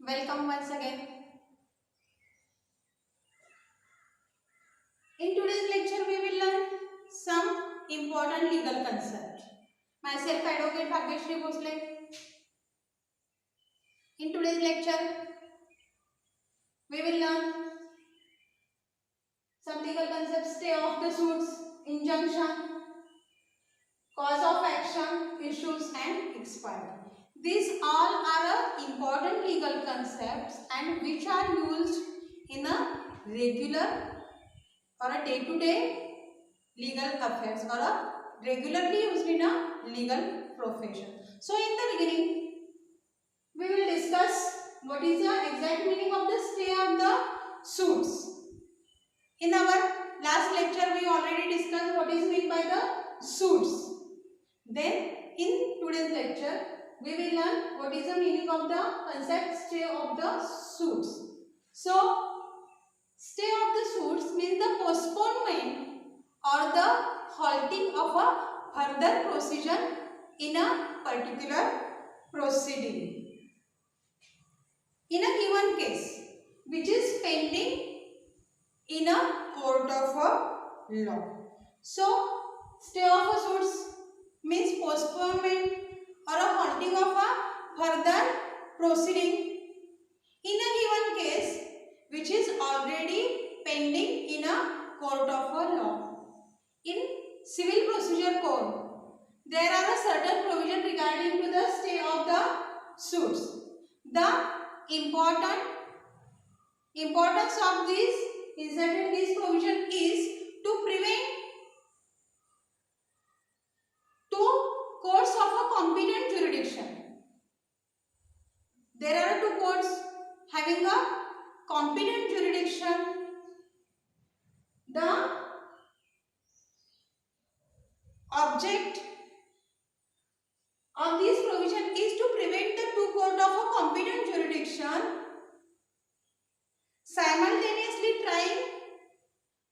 Welcome once again. In today's lecture, we will learn some important legal concepts. Myself, Advocate Bhagyashree Bhosle. In today's lecture, we will learn some legal concepts: stay of the suits, injunction, cause of action, issues, and expiry. These all are important legal concepts and which are used in a regular or a day-to-day legal affairs or a regularly used in a legal profession. So in the beginning, we will discuss what is the exact meaning of the stay of the suits. In our last lecture, we already discussed what is meant by the suits. Then in today's lecture, we will learn what is the meaning of the concept stay of the suits. So stay of the suits means the postponement or the halting of a further procedure in a particular proceeding. In a given case which is pending in a court of law. So stay of a suits means postponement or a halting of a further proceeding in a given case which is already pending in a court of law. In civil procedure code, there are a certain provision regarding to the stay of the suits. The importance of this is that this provision is to prevent two courts of a competent jurisdiction. There are two courts having a competent jurisdiction. The object of this provision is to prevent the two courts of a competent jurisdiction simultaneously trying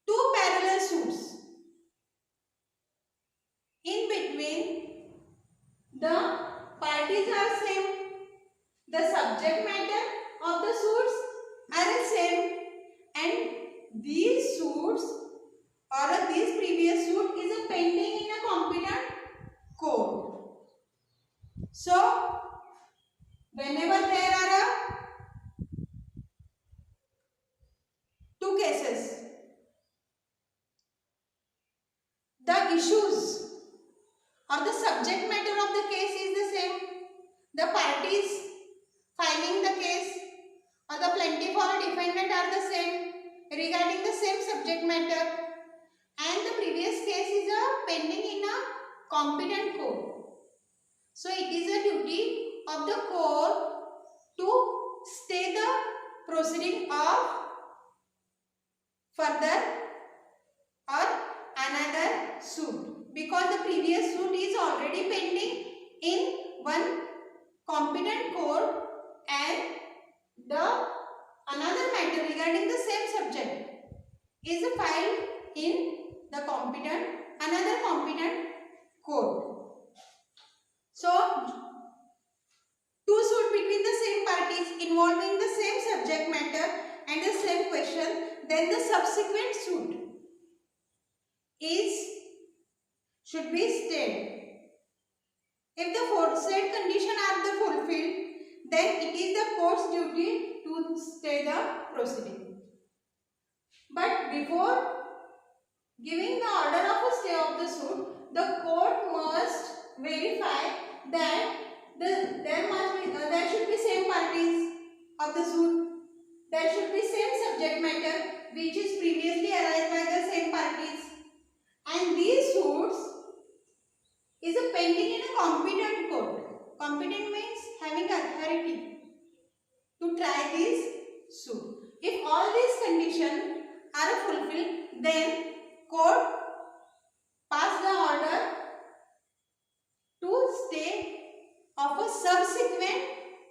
two parallel suits in between the parties are same, the subject matter of the suits are same, and these suits or this previous suit is a pending in a competent court. So whenever there are two cases, the issues or the subject matter of the case is the same. The parties filing the case or the plaintiff or defendant are the same regarding the same subject matter, and the previous case is pending in a competent court. So it is a duty of the court to stay the proceeding of further or another suit, because the previous suit is already pending in one competent court and the another matter regarding the same subject is filed in the another competent court. So two suit between the same parties involving the same subject matter and the same question, then the subsequent suit should be stayed. If the foresaid conditions are fulfilled, then it is the court's duty to stay the proceeding. But before giving the order of a stay of the suit, the court must verify that there should be same parties of the suit. There should be same subject matter which is previously arised by the same parties, and these suits is a pending in a competent court. Competent means having authority to try this suit. If all these conditions are fulfilled, then court pass the order to stay of a subsequent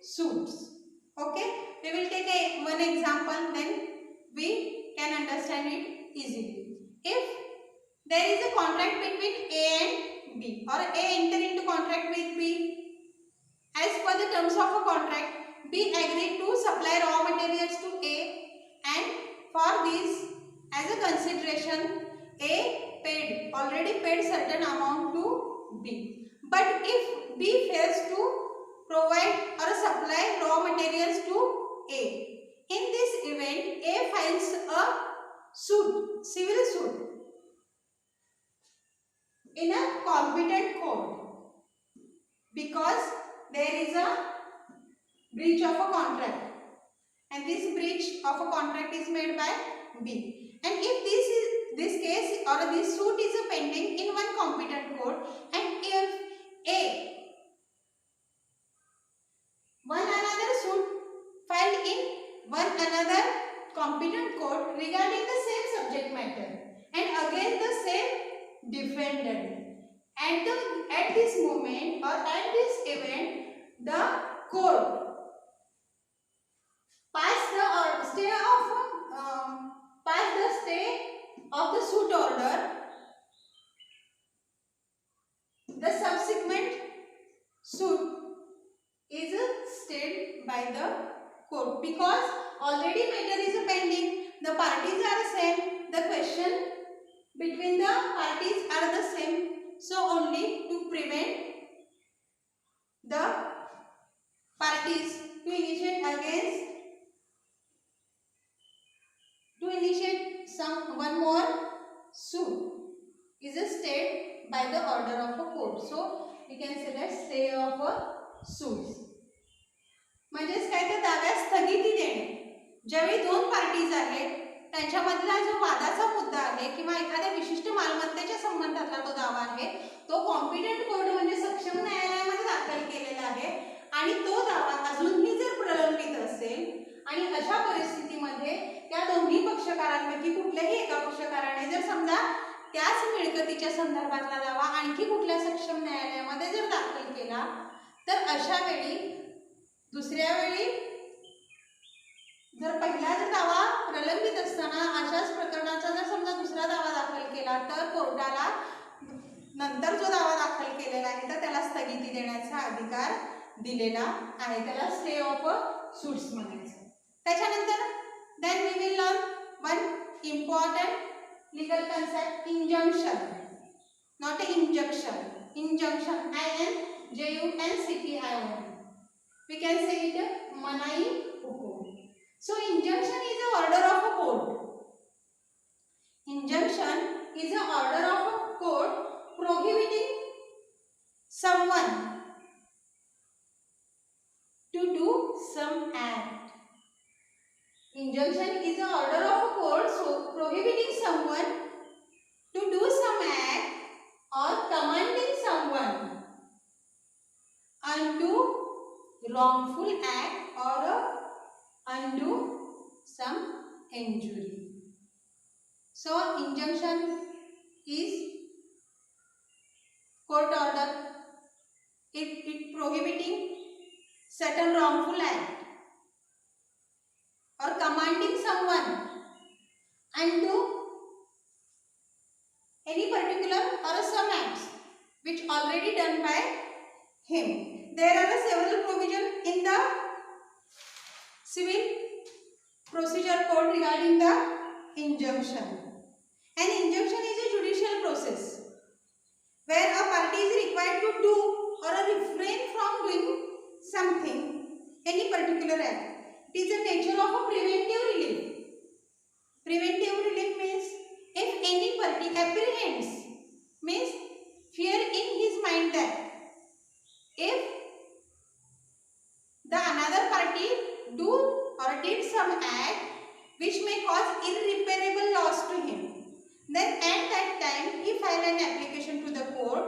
suits. Okay, we will take one example, then we can understand it easily. If there is a contract between A and B, or A enter into contract with B, as per the terms of a contract, B agreed to supply supply raw materials to A, and for this, as a consideration, A already paid certain amount to B. But if B fails to provide or supply raw materials to A, in this event, A files a civil suit in a competent court because there is a breach of a contract, and this breach of a contract is made by B. And if this case or this suit is pending in one competent court, and if A one another suit filed in one another competent court regarding the same subject matter and against the same defendant, at this moment or at this event, the court pass the stay of the suit order. The subsequent suit is stayed by the court because already matter is pending. The parties are same. The question between the parties are the same. So only to prevent the parties to initiate one more suit is stayed by the order of a court. So we can say that stay of a suits. म्हणजेच काय तर दाव्यास स्थगिती देणे. ज्यावेळी दोन parties आहेत त्यांच्यामधला जो वादाचा मुद्दा आहे किंवा एखाद्या विशिष्ट मालमत्तेच्या संबंधातला तो दावा आहे, तो कॉम्पिटंट कोर्ट म्हणजे सक्षम न्यायालयामध्ये दाखल केलेला आहे आणि तो दावा अजूनही जर प्रलंबित असेल आणि अशा परिस्थितीमध्ये त्या दोन्ही पक्षकारांपैकी कुठल्याही एका पक्षकाराने जर समजा त्याच मिळकतीच्या संदर्भातला दावा आणखी कुठल्या सक्षम न्यायालयामध्ये जर दाखल केला, तर अशा वेळी दुसऱ्या वेळी जर पहिला जर दावा प्रलंबित असताना अशाच प्रकरणाचा जर समजा दुसरा दावा दाखल केला, तर कोर्टाला नंतर जो दावा दाखल केलेला आहे तर त्याला स्थगिती देण्याचा अधिकार दिलेला आहे. त्याला स्टे ऑफ सूट्स म्हणायचं. त्याच्यानंतर then we will learn one important legal concept, injunction, not a injunction. Injunction, INJUNCTION. We can say it manai hukum. So injunction is a order of a court. Injunction is a order of a court prohibiting someone to do some act. Injunction is an order of a court so prohibiting someone to do some act or commanding someone undo wrongful act or undo some injury. So injunction is court order. It prohibiting certain wrongful act or commanding someone undo any particular or some acts which already done by him. There are several provisions in the civil procedure code regarding the injunction. An injunction is a judicial process where a party is required to do or refrain from doing something, any particular act. It is the nature of a preventive relief. Preventive relief means if any party apprehends, means fear in his mind that if the another party do or did some act which may cause irreparable loss to him, then at that time he file an application to the court,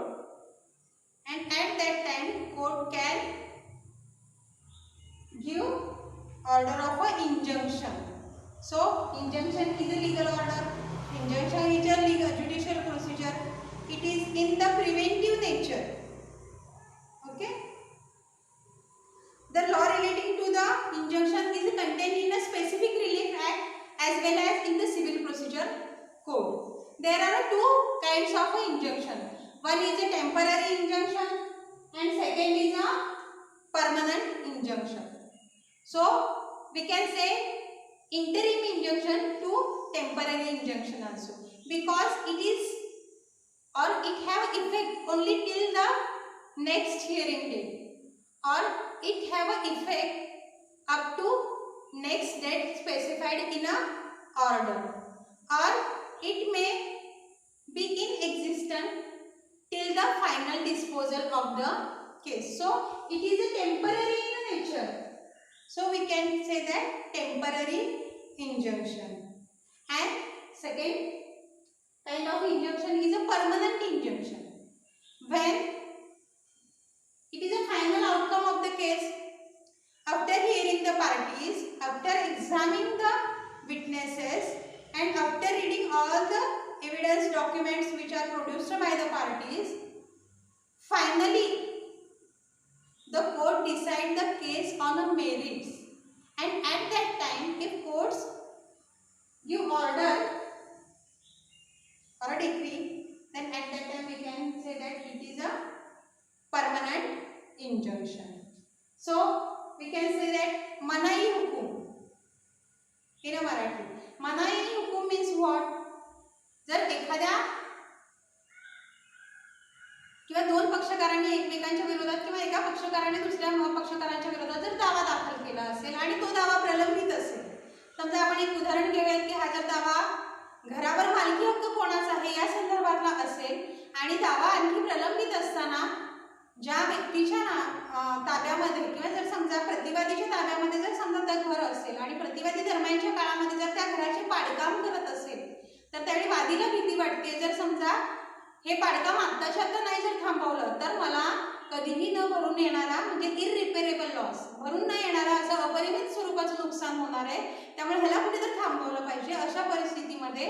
and at that time court can give order of a injunction. So injunction is a legal order. Injunction is a legal judicial procedure. It is in the preventive nature. Okay. The law relating to the injunction is contained in a specific relief act as well as in the civil procedure code. There are two kinds of injunction. One is a temporary injunction and second is a permanent injunction. So we can say interim injunction to temporary injunction also, because it is or it have effect only till the next hearing date, or it have a effect up to next date specified in a order, or it may be in existence till the final disposal of the case. So it is a temporary in nature. So we can say that temporary injunction. And second kind of injunction is a permanent injunction. When it is a final outcome of the case, after hearing the parties, after examining the witnesses, and after reading all the evidence documents which are produced by the parties, finally the court decide the case on a merits, and at that time if courts give order or a decree, then at that time we can say that it is a permanent injunction. So we can say that manai hukum in a Marathi. Manai hukum means what? जर एखाद्या किंवा दोन पक्षकारांनी एकमेकांच्या विरोधात किंवा एका पक्षकाराने दुसऱ्या पक्षकारांच्या विरोधात जर दावा दाखल केला असेल आणि तो दावा प्रलंबित असेल, समजा आपण एक उदाहरण घेऊयात की हा जर दावा घरावर मालकी हक्क कोणाचा आहे या संदर्भातला असेल आणि दावा आणखी प्रलंबित असताना ज्या व्यक्तीच्या ताब्यामध्ये किंवा जर समजा प्रतिवादीच्या ताब्यामध्ये जर समजा ते घर असेल आणि प्रतिवादी दरम्यानच्या काळामध्ये जर त्या घराचे पाडकाम करत असेल, तर त्यावेळी वादीला भीती वाटते जर समजा हे पाडकाम आत्ताच्या आत्ता नाही जर थांबवलं तर मला कधीही न भरून येणारा म्हणजे इररिपेरेबल लॉस, भरून न येणारा असं अपरिमित स्वरूपाचं नुकसान होणार आहे, त्यामुळे ह्याला कुठेतरी थांबवलं पाहिजे. अशा परिस्थितीमध्ये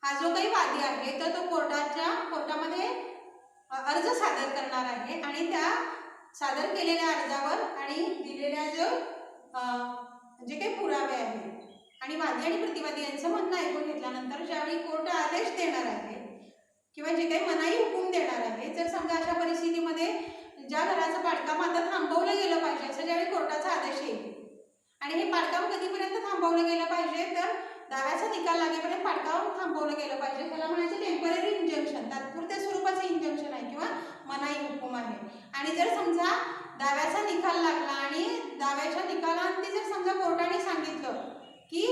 हा जो काही वादी आहे तर तो कोर्टामध्ये अर्ज सादर करणार आहे आणि त्या सादर केलेल्या अर्जावर आणि दिलेल्या जो जे काही पुरावे आहेत आणि वादी आणि प्रतिवादी यांचं म्हणणं ऐकून घेतल्यानंतर ज्यावेळी कोर्ट आदेश देणार आहे किंवा जे काही मनाई हुकूम देणार आहे, जर समजा अशा परिस्थितीमध्ये ज्या घराचं पाडकाम आता थांबवलं गेलं पाहिजे असं ज्यावेळी कोर्टाचा आदेश येईल आणि हे पाडकाम कधीपर्यंत थांबवलं गेलं पाहिजे तर दाव्याचा निकाल लागेपर्यंत पाडकाम थांबवलं गेलं पाहिजे, त्याला म्हणायचं टेम्पररी इंजंक्शन, तात्पुरत्या स्वरूपाचं इंजंक्शन आहे किंवा मनाई हुकूम आहे. आणि जर समजा दाव्याचा निकाल लागला आणि दाव्याच्या निकालांती जर समजा कोर्टाने सांगितलं की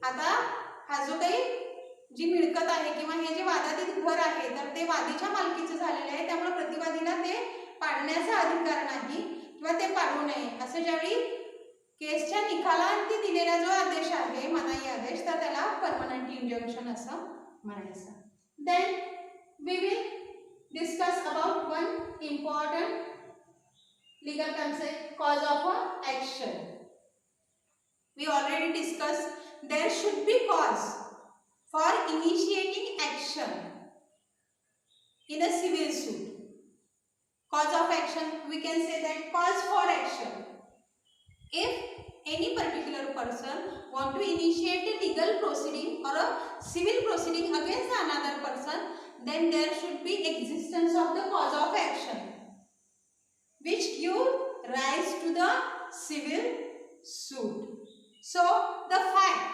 आता हा जो काही जी मिळकत आहे किंवा हे जे वादातीत घर आहे तर ते वादीच्या मालकीचं झालेलं आहे, त्यामुळे प्रतिवादीला ते पाडण्याचा अधिकार नाही किंवा ते पाडू नये असं ज्यावेळी केसच्या निकालांती दिलेला जो आदेश आहे मनाई आदेश तर त्याला परमनंट इंजंक्शन असं म्हणायचं. Then we will discuss about one important legal concept, cause of action. We already discuss there should be cause for initiating action in a civil suit. Cause of action, we can say that cause for action. If any particular person want to initiate a legal proceeding or a civil proceeding against another person, then there should be existence of the cause of action which give rise to the civil suit. So the fact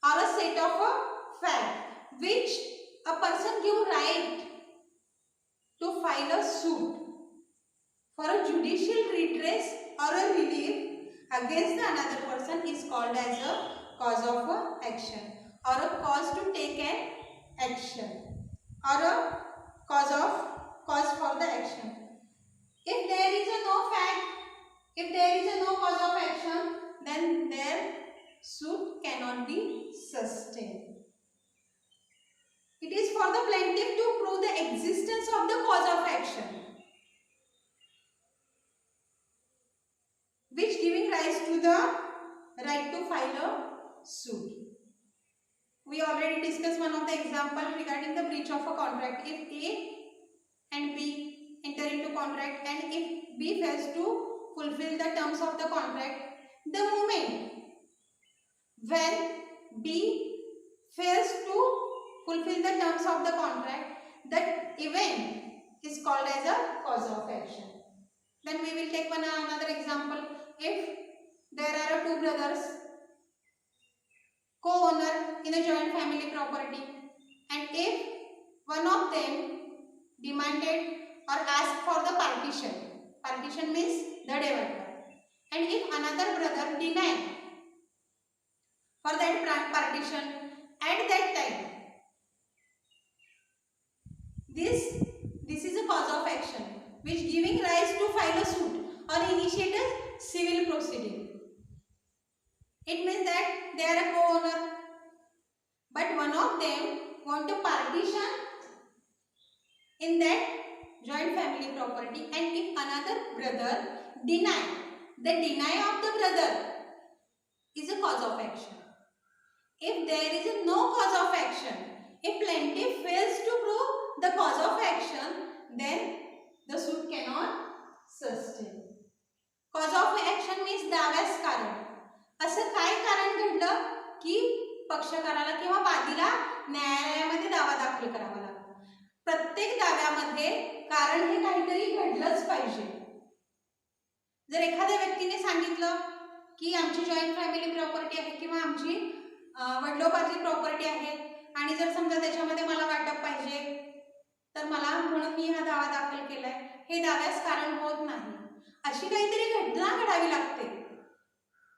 or a set of a fact which a person give right to file a suit for a judicial redress or a relief against another person is called as a cause of action or a cause to take an action or a cause for the action. If there is a no fact, if there is a no cause of action, then their suit cannot be sustained. It is for the plaintiff to prove the existence of the cause of action which giving rise to the right to file a suit. We already discussed one of the examples regarding the breach of a contract. If A and B enter into contract and if B fails to fulfill the terms of the contract, the moment when B fails to fulfill the terms of the contract, that event is called as a cause of action. Then we will take another example. If there are two brothers co-owner in a joint family property, and if one of them demanded or asked for the partition means the divider, and if another brother denied for that partition at that time, this is a cause of action which giving rise to file a suit or initiate a civil proceeding. It means that they are a co-owner, but one of them want to partition in that joint family property, and if another brother deny, the deny of the brother is a cause of action. If there is no cause of action, if plaintiff fails to prove the cause of action, then the suit cannot sustain. Cause of action means दाव्यास कारण. असं काय कारण घडलं की पक्षकाराला किंवा वादीला न्यायालयामध्ये दावा दाखल करावा लागतो. प्रत्येक दाव्यामध्ये कारण हे काहीतरी घडलंच पाहिजे. जर एखाद्या व्यक्तीने सांगितलं की आमची जॉईंट फॅमिली प्रॉपर्टी आहे किंवा आमची वडिलोपार्जित प्रॉपर्टी आहे आणि जर समजा त्याच्यामध्ये मला वाटप पाहिजे तर मला म्हणून मी हा दावा दाखल केलाय, हे दाव्यास कारण होत नाही. अशी काहीतरी घटना घडावी लागते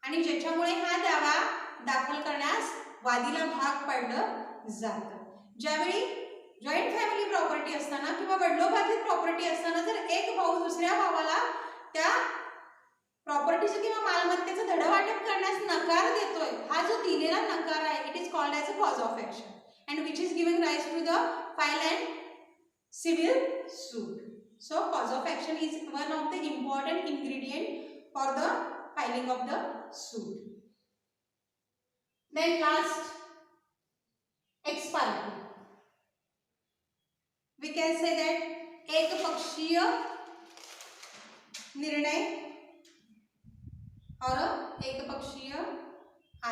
आणि ज्याच्यामुळे हा दावा दाखल करण्यास वादीला भाग पडलं जातं. ज्यावेळी जॉईंट फॅमिली प्रॉपर्टी असताना किंवा वडिलोपार्जित प्रॉपर्टी असताना जर एक भाऊ दुसऱ्या भावाला त्या प्रॉपर्टीचं किंवा मालमत्तेचं धडवाटप करण्यास नकार देतोय, हा जो दिलेला नकार आहे, it is called as a cause of action and which is giving rise to the file and civil suit. So cause of action is one of the important ingredient for the filing of the suit. Then last, ex parte. We can say that एकपक्षीय निर्णय और एकपक्षीय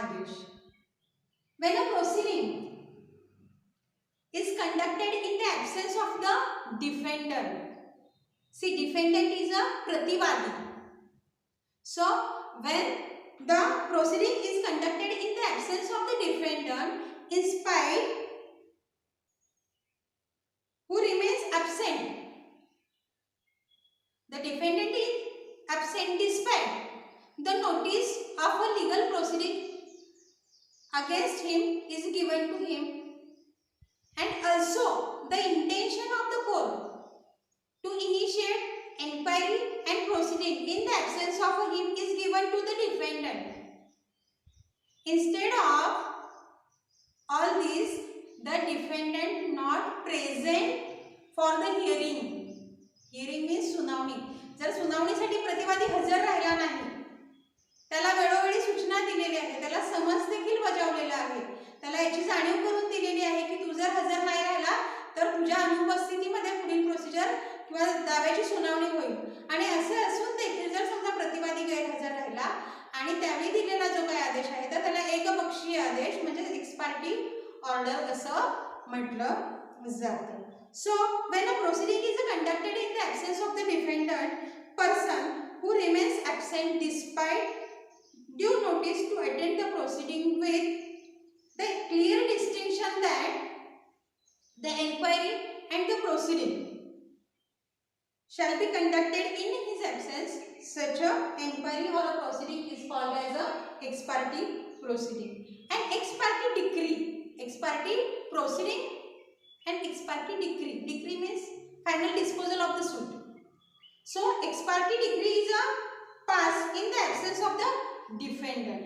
आदेश. When a proceeding is conducted in the absence of the defendant. See, defendant is a prativadi. So, when the proceeding is conducted in the absence of the defendant, in spite who remains absent, the defendant is absent despite the notice of a legal proceeding against him is given to him, and also the intention of the court to initiate inquiry and proceeding in the absence of him is given to the defendant. Instead of all this, the defendant not present for the hearing. Hearing means सुनावणी. जर सुनावणीसाठी प्रतिवादी हजर राहिला नाही, त्याला वेळोवेळी सूचना दिलेली आहे, त्याला समन्स देखील बजावलेला आहे, त्याला याची जाणीव करून दिलेली आहे की तू जर हजर नाही राहिला तर तुझ्या अनुपस्थितीमध्ये पुढील प्रोसिजर किंवा दाव्याची सुनावणी होईल. आणि असे असून देखील जर समजा प्रतिवादी गैरहजर राहिला आणि त्यावेळी दिलेला जो काही आदेश आहे तर त्याला एकपक्षीय आदेश म्हणजे एक्स पार्टी ऑर्डर असं म्हटलं जातं. So when a proceeding is conducted in the absence of the defendant person who remains absent despite due notice to attend the proceeding with the clear distinction that the inquiry and the proceeding shall be conducted in his absence, such a inquiry or a proceeding is called as a ex parte proceeding. And ex parte decree, ex parte proceeding and ex parte decree. Decree means final disposal of the suit. So ex parte decree is a pass in the absence of the defendant,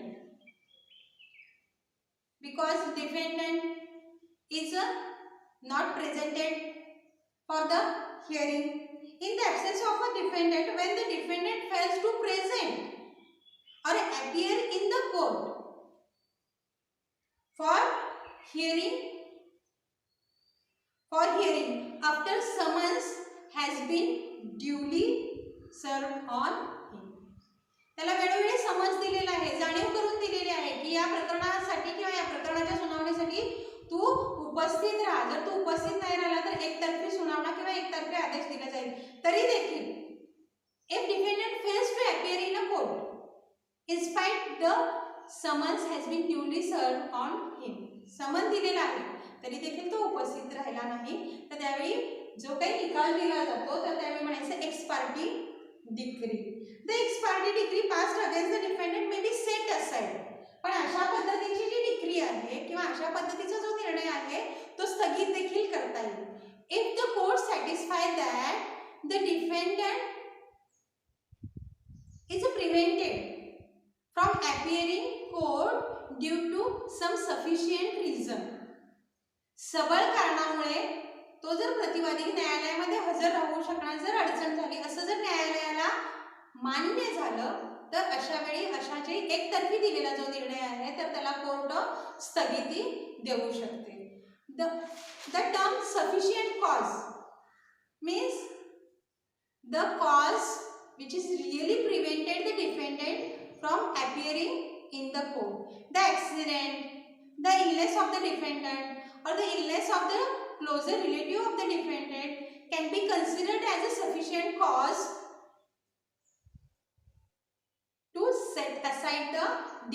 because defendant is not presented for the hearing. In the absence of a defendant, when the defendant fails to present or appear in the court for hearing after summons has been duly served on him. त्याला वेळोवेळी summons दिलेला आहे, जाणीव करून दिलेली आहे की या प्रकरणासाठी किंवा या प्रकरणाच्या सुनावणीसाठी तू उपस्थित राहा. जर तू उपस्थित नाही राहिला तर एकतर्फी सुनावणा किंवा एकतर्फी आदेश दिला जाईल. तरी देखील if defendant fails to appear in a court, in spite the summons has been duly served on him. समन दिलेला आहे तरी देखील तो उपस्थित राहिला नाही, तर त्यावेळी जो काही निकाल दिला जातो तर त्यावेळी म्हणायचं x party decree. The x party decree passed against the defendant may be set aside. पण अशा पद्धतीची जी डिक्री आहे किंवा अशा पद्धतीचा जो निर्णय आहे तो स्थगित देखील करता येईल. If the court satisfy that the defendant is prevented from appearing court due to some sufficient reason. सबळ कारणामुळे तो जर प्रतिवादी न्यायालयामध्ये हजर राहू शकणार जर अडचण झाली असं जर न्यायालयाला मान्य झालं तर अशा वेळी अशा जे एकतर्फी दिलेला जो निर्णय आहे तर त्याला कोर्ट स्थगिती देऊ शकते. The term sufficient cause means the cause which is really prevented the defendant from appearing in the court. The accident, the illness of the defendant or the illness of the closer relative of the defendant can be considered as a sufficient cause to set aside the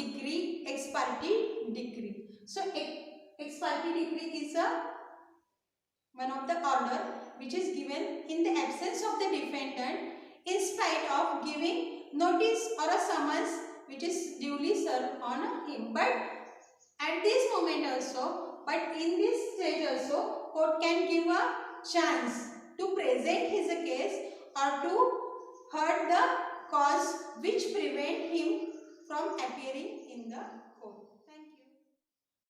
decree, ex parte decree. So ex parte decree is one of the order which is given in the absence of the defendant in spite of giving notice or a summons which is duly served on him. But at this moment also, but in this stage also, court can give a chance to present his case or to heard the cause which prevent him from appearing in the